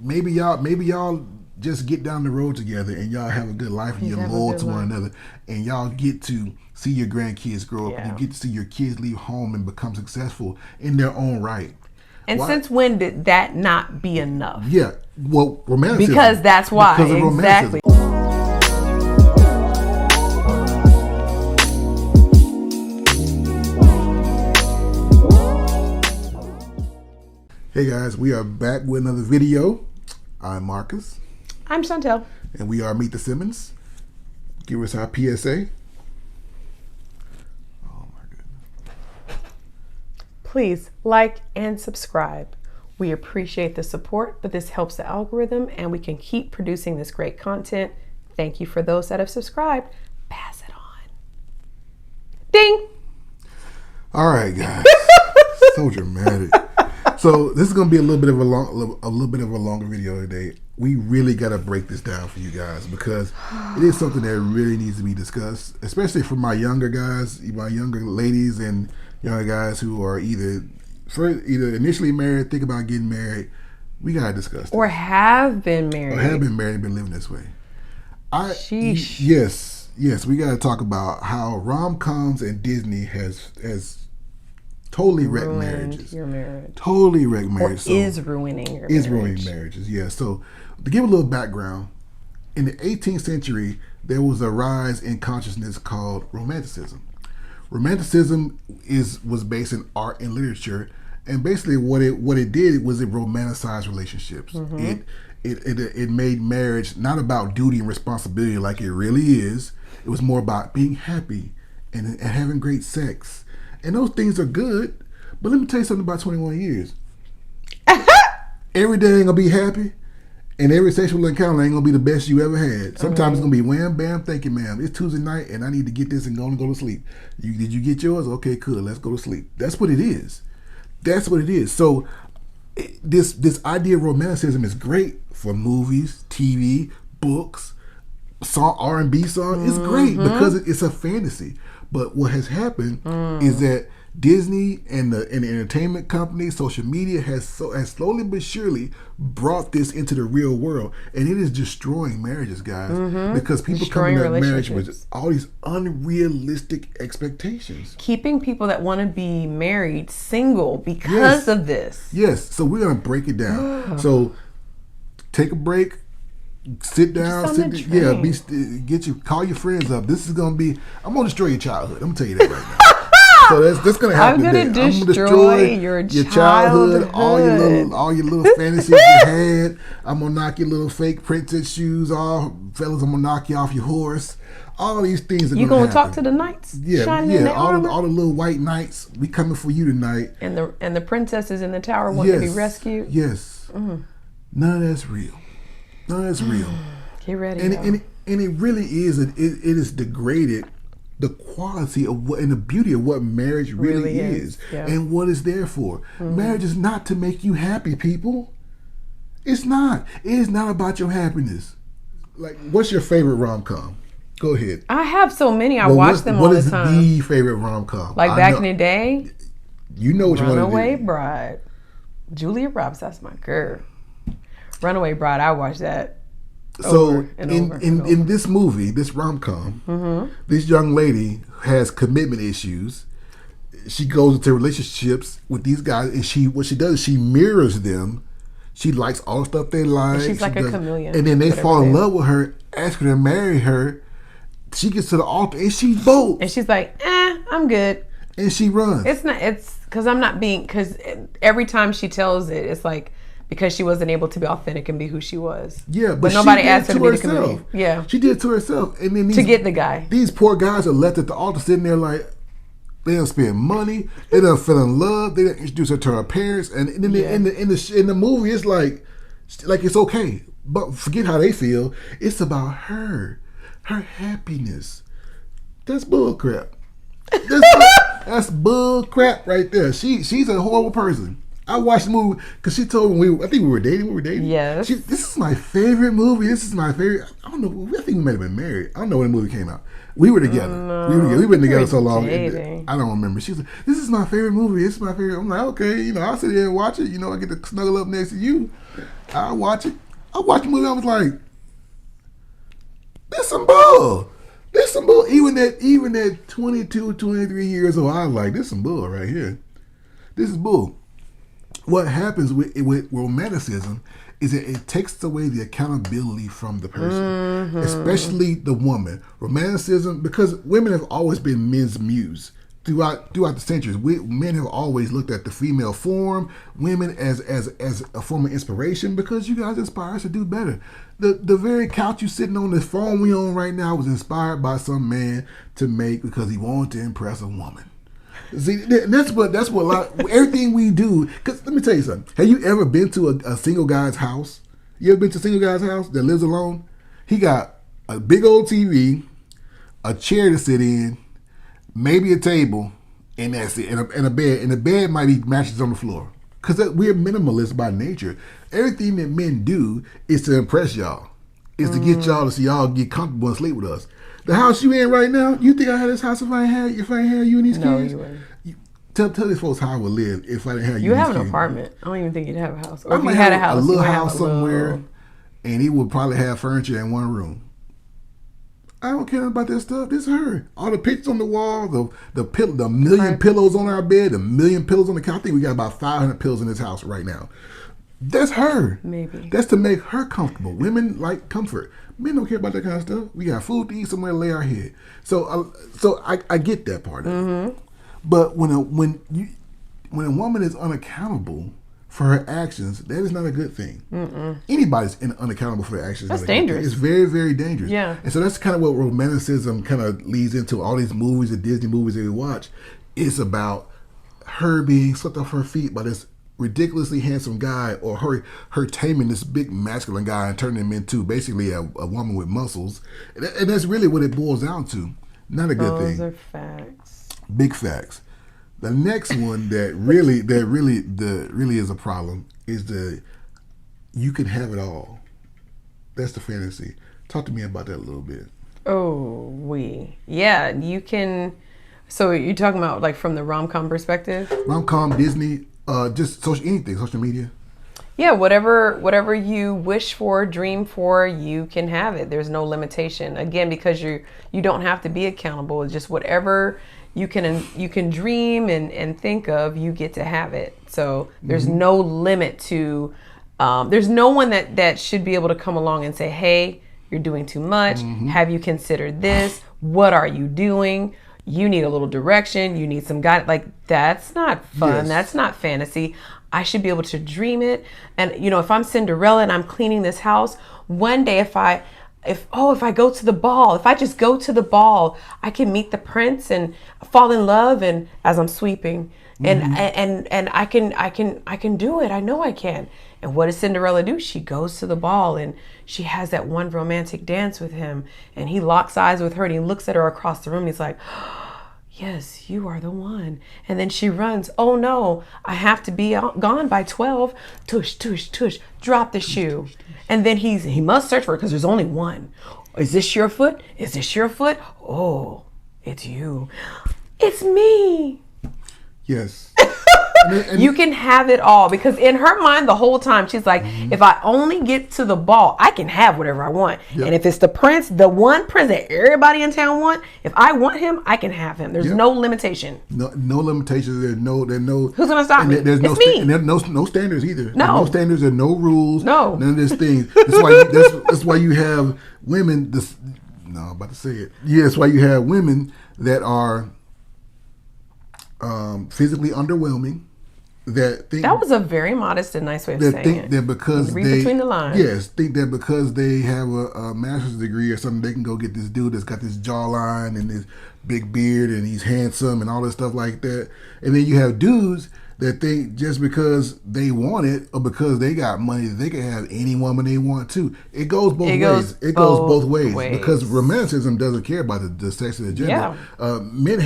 maybe y'all just get down the road together and y'all have a good life and you're loyal to one another and y'all get to see your grandkids grow up and you get to see your kids leave home and become successful in their own right. And since when did that not be enough? Yeah, well, romanticism. Because that's why. Because of exactly. Hey guys, we are back with another video. I'm Marcus. I'm Chantel. And we are Meet the Simmons. Give us our PSA. Oh my goodness. Please like and subscribe. We appreciate the support, but this helps the algorithm and we can keep producing this great content. Thank you for those that have subscribed. Pass it on. Ding! All right, guys. So dramatic. So this is going to be a little bit of a longer video today. We really got to break this down for you guys because it is something that really needs to be discussed, especially for my younger guys, my younger ladies and younger guys who are either initially married, think about getting married. We got to discuss this. Or have been married. Or have been married and been living this way. Sheesh. Yes, we got to talk about how rom-coms and Disney has totally wrecked marriages. Your marriage. Totally wrecked marriage. Or is ruining your marriage. Is ruining marriages, yeah. So to give a little background, in the 18th century, there was a rise in consciousness called Romanticism. Romanticism was based in art and literature, and basically what it did was it romanticized relationships. Mm-hmm. It made marriage not about duty and responsibility like it really is. It was more about being happy and having great sex. And those things are good, but let me tell you something about 21 years. Every day ain't gonna be happy, and every sexual encounter ain't gonna be the best you ever had. Sometimes it's gonna be wham, bam, thank you, ma'am. It's Tuesday night, and I need to get this and go to sleep. Did you get yours? Okay, cool. Let's go to sleep. That's what it is. That's what it is. So this idea of romanticism is great for movies, TV, books, R&B song. It's great because it's a fantasy. But what has happened is that Disney and the entertainment company, social media has slowly but surely brought this into the real world, and it is destroying marriages, guys, because people come into marriage with all these unrealistic expectations, keeping people that want to be married single because of this. Yes, so we're gonna break it down. So take a break. Sit down, call your friends up. This is gonna be. I'm gonna destroy your childhood. I'm gonna tell you that right now. So that's gonna happen. I'm gonna destroy your childhood, all your little fantasies you had. I'm gonna knock your little fake princess shoes off, fellas. I'm gonna knock you off your horse. All these things are you gonna talk to the knights. All the little white knights. We coming for you tonight. And the princesses in the tower want to be rescued. Yes. None of that's real. No, that's real. Get ready. And it really is. It is degraded the quality of what and the beauty of what marriage really is and what it's there for. Marriage is not to make you happy, people. It's not. It is not about your happiness. Like, what's your favorite rom-com? Go ahead. I have so many. I watch them all the time. What is the favorite rom-com? Like back in the day? You know what you want to do. Runaway Bride. Julia Roberts, that's my girl. Runaway Bride, I watched that. So in this movie, this rom-com, this young lady has commitment issues. She goes into relationships with these guys, and what she does is she mirrors them. She likes all the stuff they like. And she's like a chameleon. And then they fall in love with her, ask her to marry her. She gets to the altar and she's bold. And she's like, I'm good. And she runs. It's because because every time she tells it, it's like, because she wasn't able to be authentic and be who she was. Yeah, but nobody asked her to be the chameleon. Yeah, she did it to herself, and then to get the guy. These poor guys are left at the altar, sitting there like they don't spend money, they don't fell in love, they don't introduce her to her parents, and then in the movie, it's like it's okay, but forget how they feel. It's about her happiness. That's bull crap. That's bull crap right there. She's a horrible person. I watched the movie because she told me I think we were dating. Yes. This is my favorite movie. This is my favorite. I don't know. I think we might have been married. I don't know when the movie came out. We were together. No, we've been together so long. I don't remember. She's like, this is my favorite movie. This is my favorite. I'm like, okay, I'll sit there and watch it. I get to snuggle up next to you. I watch it. I watched the movie. I was like, this some bull. This some bull. Even at 22, 23 years old, I was like, this some bull right here. This is bull. What happens with romanticism is that it takes away the accountability from the person, especially the woman. Romanticism, because women have always been men's muse throughout the centuries. Men have always looked at the female form, women as a form of inspiration, because you guys inspire us to do better. The very couch you sitting on, this phone we on right now, was inspired by some man to make because he wanted to impress a woman. See, that's what a lot. Everything we do. Because let me tell you something. Have you ever been to a single guy's house? You ever been to a single guy's house that lives alone? He got a big old TV, a chair to sit in, maybe a table, and that's it, and a bed. And the bed might be mattresses on the floor. Because we're minimalists by nature. Everything that men do is to impress y'all. Is to get y'all to see y'all get comfortable and sleep with us. The house you in right now, you think I had this house if I ain't had you and these kids? No, you wouldn't. Tell these folks how I would live if I didn't have you. You and have these an kids. apartment. I don't even think you'd have a house. Or I if you might had have a house, a little you house somewhere, little... and he would probably have furniture in one room. I don't care about that stuff. This is her. All the pictures on the wall, the million pillows on our bed, the million pillows on the couch. I think we got about 500 pillows in this house right now. That's her. Maybe. That's to make her comfortable. Women like comfort. Men don't care about that kind of stuff. We got food to eat, somewhere to lay our head. So I get that part of it. But when a woman is unaccountable for her actions, that is not a good thing. Anybody's unaccountable for their actions. That's dangerous. It's very, very dangerous. Yeah. And so that's kind of what romanticism kind of leads into. All these movies, the Disney movies that we watch, it's about her being swept off her feet by this ridiculously handsome guy, or her taming this big masculine guy and turning him into basically a woman with muscles. And that's really what it boils down to. Not a good thing. Those are facts. Big facts. The next one that really is a problem is you can have it all. That's the fantasy. Talk to me about that a little bit. Yeah, you can. So you're talking about like from the rom-com perspective? Rom-com, Disney, just social media. Yeah, whatever you wish for, dream for, you can have it. There's no limitation. Again, because you don't have to be accountable. It's just whatever you can dream and think of, you get to have it. So there's no limit to. There's no one that should be able to come along and say, "Hey, you're doing too much. Have you considered this? What are you doing? You need a little direction. You need some guidance." Like, that's not fun. Yes. That's not fantasy. I should be able to dream it. And if I'm Cinderella and I'm cleaning this house, one day if I go to the ball, if I just go to the ball, I can meet the prince and fall in love, and as I'm sweeping, and I can do it. I know I can. And what does Cinderella do? She goes to the ball and she has that one romantic dance with him, and he locks eyes with her and he looks at her across the room and he's like, "Yes, you are the one." And then she runs. "Oh no, I have to be gone by 12. Tush, tush, tush. Drop the shoe." And then he must search for it because there's only one. "Is this your foot? Is this your foot? Oh, it's you. It's me." Yes. You can have it all, because in her mind the whole time she's like, if I only get to the ball, I can have whatever I want. Yep. And if it's the prince, the one prince that everybody in town want, if I want him, I can have him. There's no limitation. No limitations. There's no. Who's gonna stop me? There's It's me. And there's no standards either. No. There's no standards and no rules. No. None of these things. That's why you have women. I'm about to say it. Yeah, that's why you have women that are physically underwhelming. That was a very modest and nice way of saying it. That because read between the lines. Yes, think that because they have a master's degree or something, they can go get this dude that's got this jawline and this big beard and he's handsome and all this stuff like that. And then you have dudes that think just because they want it or because they got money, they can have any woman they want to. It goes both ways. It goes both ways because romanticism doesn't care about the sex of the gender. Yeah. Men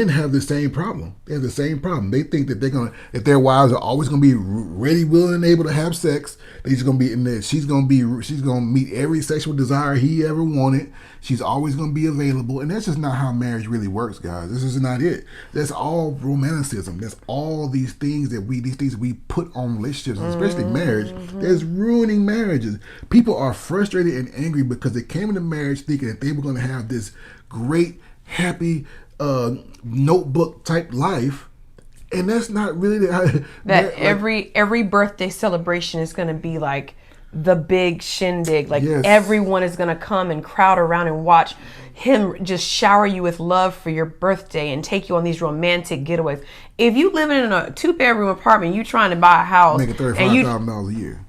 have the same problem. They have the same problem. They think that if their wives are always gonna be ready, willing, and able to have sex, they're just gonna be in there. She's gonna meet every sexual desire he ever wanted. She's always gonna be available, and that's just not how marriage really works, guys. This is not it. That's all romanticism. That's all these things that we put on relationships, especially marriage, that's ruining marriages. People are frustrated and angry because they came into marriage thinking that they were going to have this great, happy notebook type life. And that's not really every birthday celebration is going to be like the big shindig. Like Yes. everyone is going to come and crowd around and watch him just shower you with love for your birthday and take you on these romantic getaways. If you living in a 2-bedroom apartment, you trying to buy a house, making $35,000 a year.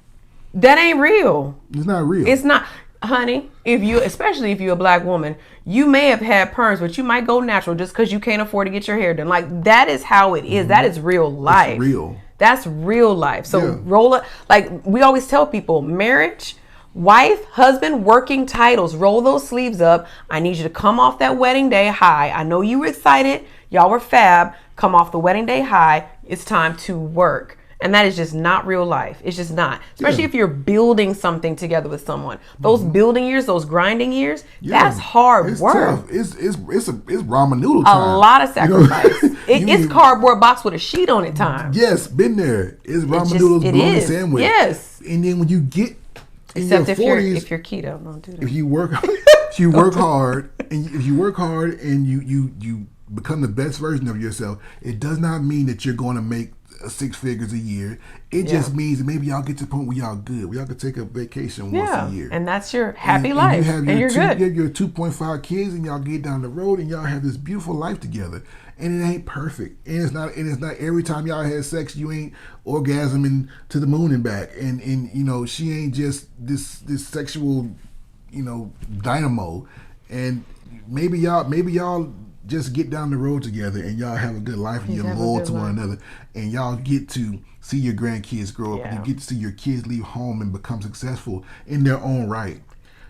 that ain't real. It's not real. It's not, honey. Especially if you're a black woman, you may have had perms, but you might go natural just because you can't afford to get your hair done. Like that is how it is. That is real life. It's real. That's real life. So roll it. Like we always tell people, marriage, wife, husband, working titles, roll those sleeves up. I need you to come off that wedding day high. I know you were excited. Y'all were fab. Come off the wedding day high. It's time to work. And that is just not real life. It's just not. Especially if you're building something together with someone. Those building years, those grinding years, that's hard work. Tough. It's ramen noodle time. A lot of sacrifice. It's cardboard box with a sheet on it time. Yes, been there. It's ramen noodles, bologna sandwich. Yes. And then when you get in Except your 40s, if you're keto, don't do that. if you work hard and you become the best version of yourself, it does not mean that you're going to make 6 figures a year. It just means that maybe y'all get to the point where y'all good. Where y'all can take a vacation once a year. And that's your happy life. And you're good. You have your 2.5 kids and y'all get down the road and y'all have this beautiful life together. And it ain't perfect. And it's not every time y'all had sex you ain't orgasming to the moon and back. And she ain't just this sexual, dynamo. And maybe y'all just get down the road together and y'all have a good life and you're loyal to one another and y'all get to see your grandkids grow up and you get to see your kids leave home and become successful in their own right.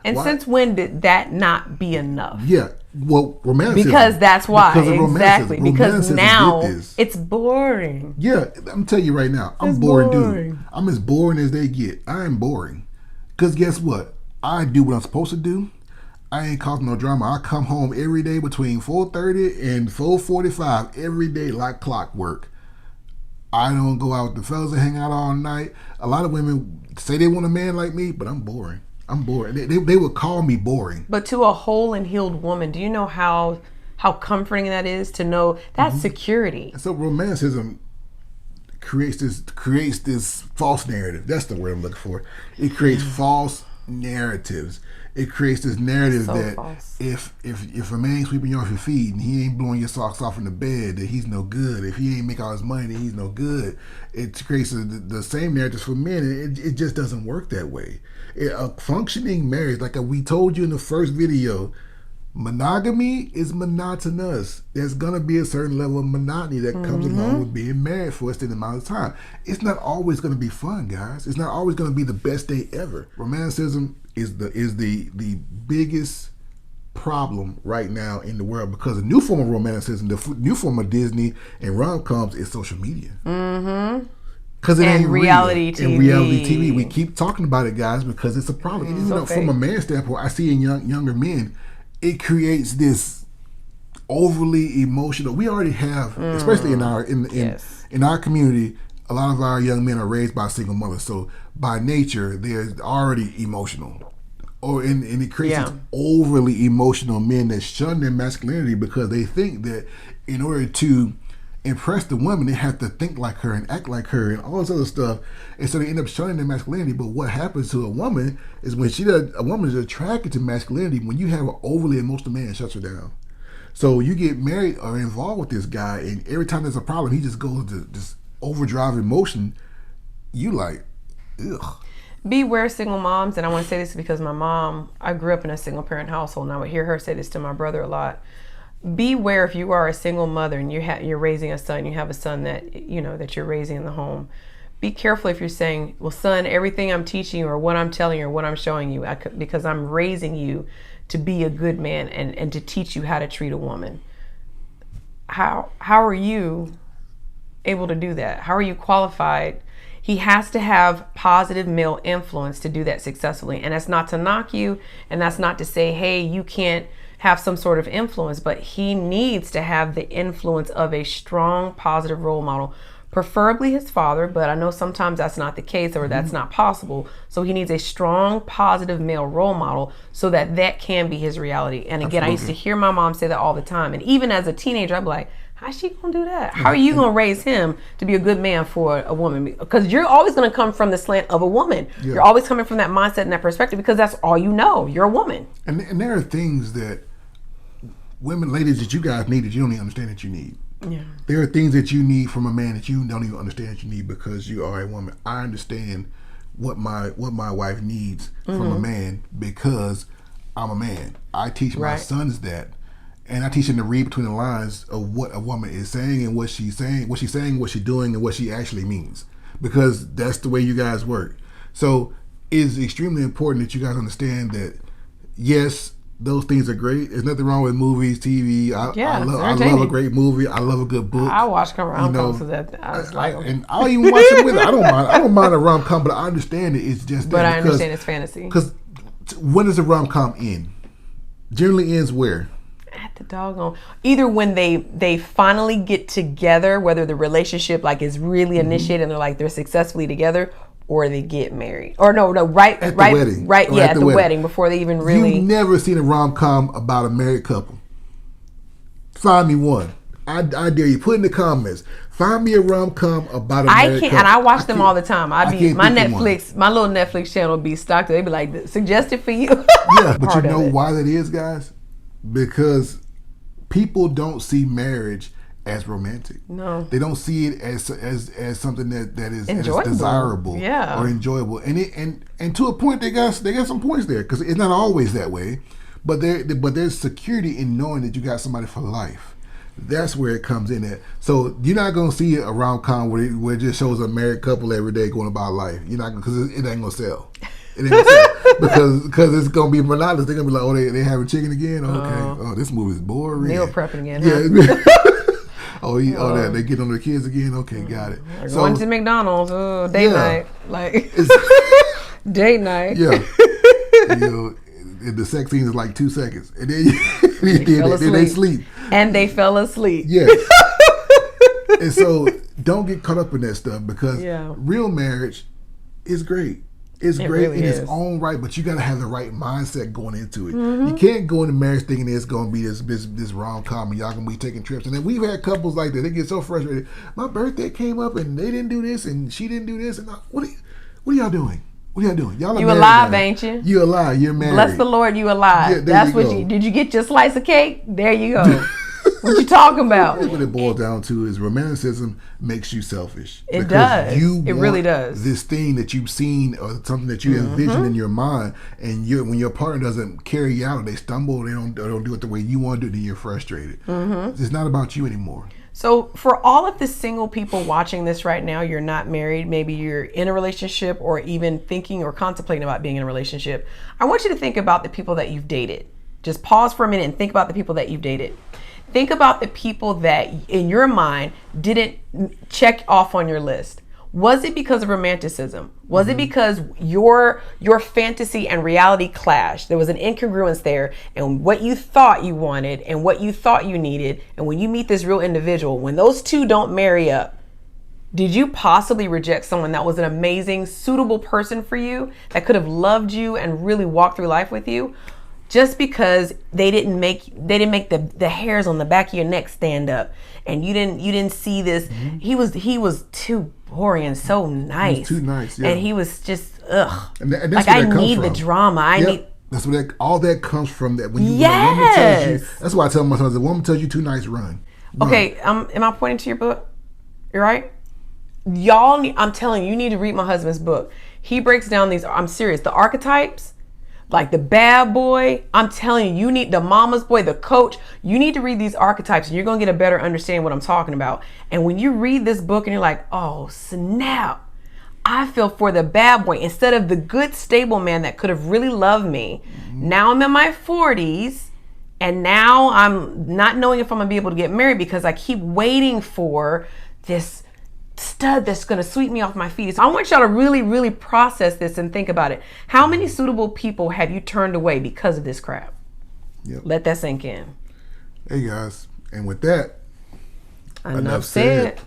And since when did that not be enough? Yeah, well, romanticism. Because that's why. Because of exactly. Because now this. it's boring. Yeah, I'm telling you right now, I'm boring dude. I'm as boring as they get. I am boring. Because guess what? I do what I'm supposed to do. I ain't causing no drama. I come home every day between 4:30 and 4:45 every day like clockwork. I don't go out with the fellas and hang out all night. A lot of women say they want a man like me, but I'm boring. I'm boring. They would call me boring. But to a whole and healed woman, do you know how comforting that is to know that's security? So romanticism creates this false narrative. That's the word I'm looking for. It creates false narratives. It creates this narrative that false. if a man ain't sweeping you off your feet and he ain't blowing your socks off in the bed, that he's no good. If he ain't make all his money, then he's no good. It creates the same narratives for men, and it just doesn't work that way. A functioning marriage, like we told you in the first video, monogamy is monotonous. There's gonna be a certain level of monotony that comes along with being married for a certain amount of time. It's not always gonna be fun, guys. It's not always gonna be the best day ever. Romanticism is the biggest problem right now in the world because the new form of romanticism, the new form of Disney and rom-coms is social media. Because it ain't reality real. TV. And reality TV. We keep talking about it, guys, because it's a problem. And from a man's standpoint, I see in younger men, it creates this overly emotional. We already have, especially in our community, a lot of our young men are raised by single mothers. So by nature, they're already emotional. And it creates these overly emotional men that shun their masculinity because they think that in order to impress the woman, they have to think like her and act like her and all this other stuff. And so they end up shunning their masculinity. But what happens to a woman is when a woman is attracted to masculinity, when you have an overly emotional man, it shuts her down. So you get married or involved with this guy, and every time there's a problem, he just goes to this overdrive emotion. You like, ugh. Beware single moms, and I want to say this because I grew up in a single parent household, and I would hear her say this to my brother a lot. Beware if you are a single mother and you're raising a son, you have a son that that you're raising in the home. Be careful if you're saying, well, son, everything I'm teaching you or what I'm telling you or what I'm showing you, because I'm raising you to be a good man and to teach you how to treat a woman. How are you able to do that? How are you qualified? He has to have positive male influence to do that successfully. And that's not to knock you, and that's not to say, hey, you can't have some sort of influence, but he needs to have the influence of a strong, positive role model, preferably his father, but I know sometimes that's not the case or that's not possible. So he needs a strong, positive male role model so that that can be his reality. And again, I used to hear my mom say that all the time. And even as a teenager, I'd be like, how's she gonna do that? How are you gonna raise him to be a good man for a woman? Because you're always gonna come from the slant of a woman. You're always coming from that mindset and that perspective because that's all you know. You're a woman. And there are things that women, ladies, that you guys need that you don't even understand that you need. Yeah. There are things that you need from a man that you don't even understand that you need because you are a woman. I understand what my wife needs from a man because I'm a man. I teach my sons that. And I teach them to read between the lines of what a woman is saying and what she's saying, what she's doing, and what she actually means. Because that's the way you guys work. So it's extremely important that you guys understand that, yes, those things are great. There's nothing wrong with movies, TV. I love a great movie. I love a good book. I watch rom-coms for that. And I'll even watch it with it. I don't mind a rom-com, but I understand it. It's just that. But I understand it's fantasy. Because when does a rom-com end? Generally ends where? At the doggone. Either when they finally get together, whether the relationship like is really initiated and they're successfully together, or they get married. Or no, right at the wedding. Right, yeah, at the wedding before they even really. You've never seen a rom-com about a married couple. Find me one. I dare you. Put in the comments. Find me a rom-com about a married couple. And I watch them all the time. my little Netflix channel be stocked. They be like, suggested for you. Yeah, but you know why that is, guys? Because people don't see marriage as romantic. No, they don't see it as something that is desirable or enjoyable. And to a point, they got some points there because it's not always that way. But there's security in knowing that you got somebody for life. That's where it comes in at. So you're not gonna see a rom-com where it just shows a married couple every day going about life. You're not, because it ain't gonna sell. It ain't gonna sell because it's gonna be monotonous. They're gonna be like, oh, they having chicken again. Okay, oh, this movie's boring. Meal prepping again. Yeah. Huh? They get on their kids again. Okay, got it. So, going to McDonald's, date night, date night. Yeah. The sex scene is like 2 seconds, and then they sleep. And they fell asleep. Yes. And so don't get caught up in that stuff because real marriage is great. It's great really in its own right, but you got to have the right mindset going into it. You can't go into marriage thinking it's going to be this rom-com and y'all going to be taking trips. And then we've had couples like that. They get so frustrated. My birthday came up and they didn't do this and she didn't do this. And what are y'all doing? What are y'all doing? Y'all you alive, ain't you? You alive. You're married. Bless the Lord, you alive. Yeah, that's what you did. You get your slice of cake? There you go. What you talking about? What it boils down to is romanticism makes you selfish. It does. It really does. This thing that you've seen or something that you envision in your mind, and when your partner doesn't carry you out, or they stumble, they don't do it the way you want to do it, then you're frustrated. It's not about you anymore. So for all of the single people watching this right now, you're not married, maybe you're in a relationship or even thinking or contemplating about being in a relationship. I want you to think about the people that you've dated. Just pause for a minute and think about the people that you've dated. Think about the people that in your mind didn't check off on your list. Was it because of romanticism? Was it because your fantasy and reality clashed? There was an incongruence there, and what you thought you wanted and what you thought you needed, and when you meet this real individual, when those two don't marry up, did you possibly reject someone that was an amazing, suitable person for you, that could have loved you and really walked through life with you? Just because they didn't make the hairs on the back of your neck stand up, and you didn't see this. He was too boring and so nice. He was too nice, yeah. And he was just ugh. And that's where I need the drama. That's where all that comes from. That when a woman tells you, that's why I tell my sons, the woman tells you too nice, run. Okay, am I pointing to your book? You're right. Y'all, I'm telling you, you need to read my husband's book. He breaks down these. I'm serious. The archetypes. Like the bad boy, I'm telling you, you need the mama's boy, the coach. You need to read these archetypes and you're going to get a better understanding of what I'm talking about. And when you read this book and you're like, oh, snap, I feel for the bad boy instead of the good, stable man that could have really loved me. Now I'm in my 40s and now I'm not knowing if I'm going to be able to get married because I keep waiting for this stud that's going to sweep me off my feet. So I want y'all to really, really process this and think about it. How many suitable people have you turned away because of this crap? Yep. Let that sink in. Hey guys, and with that, enough said.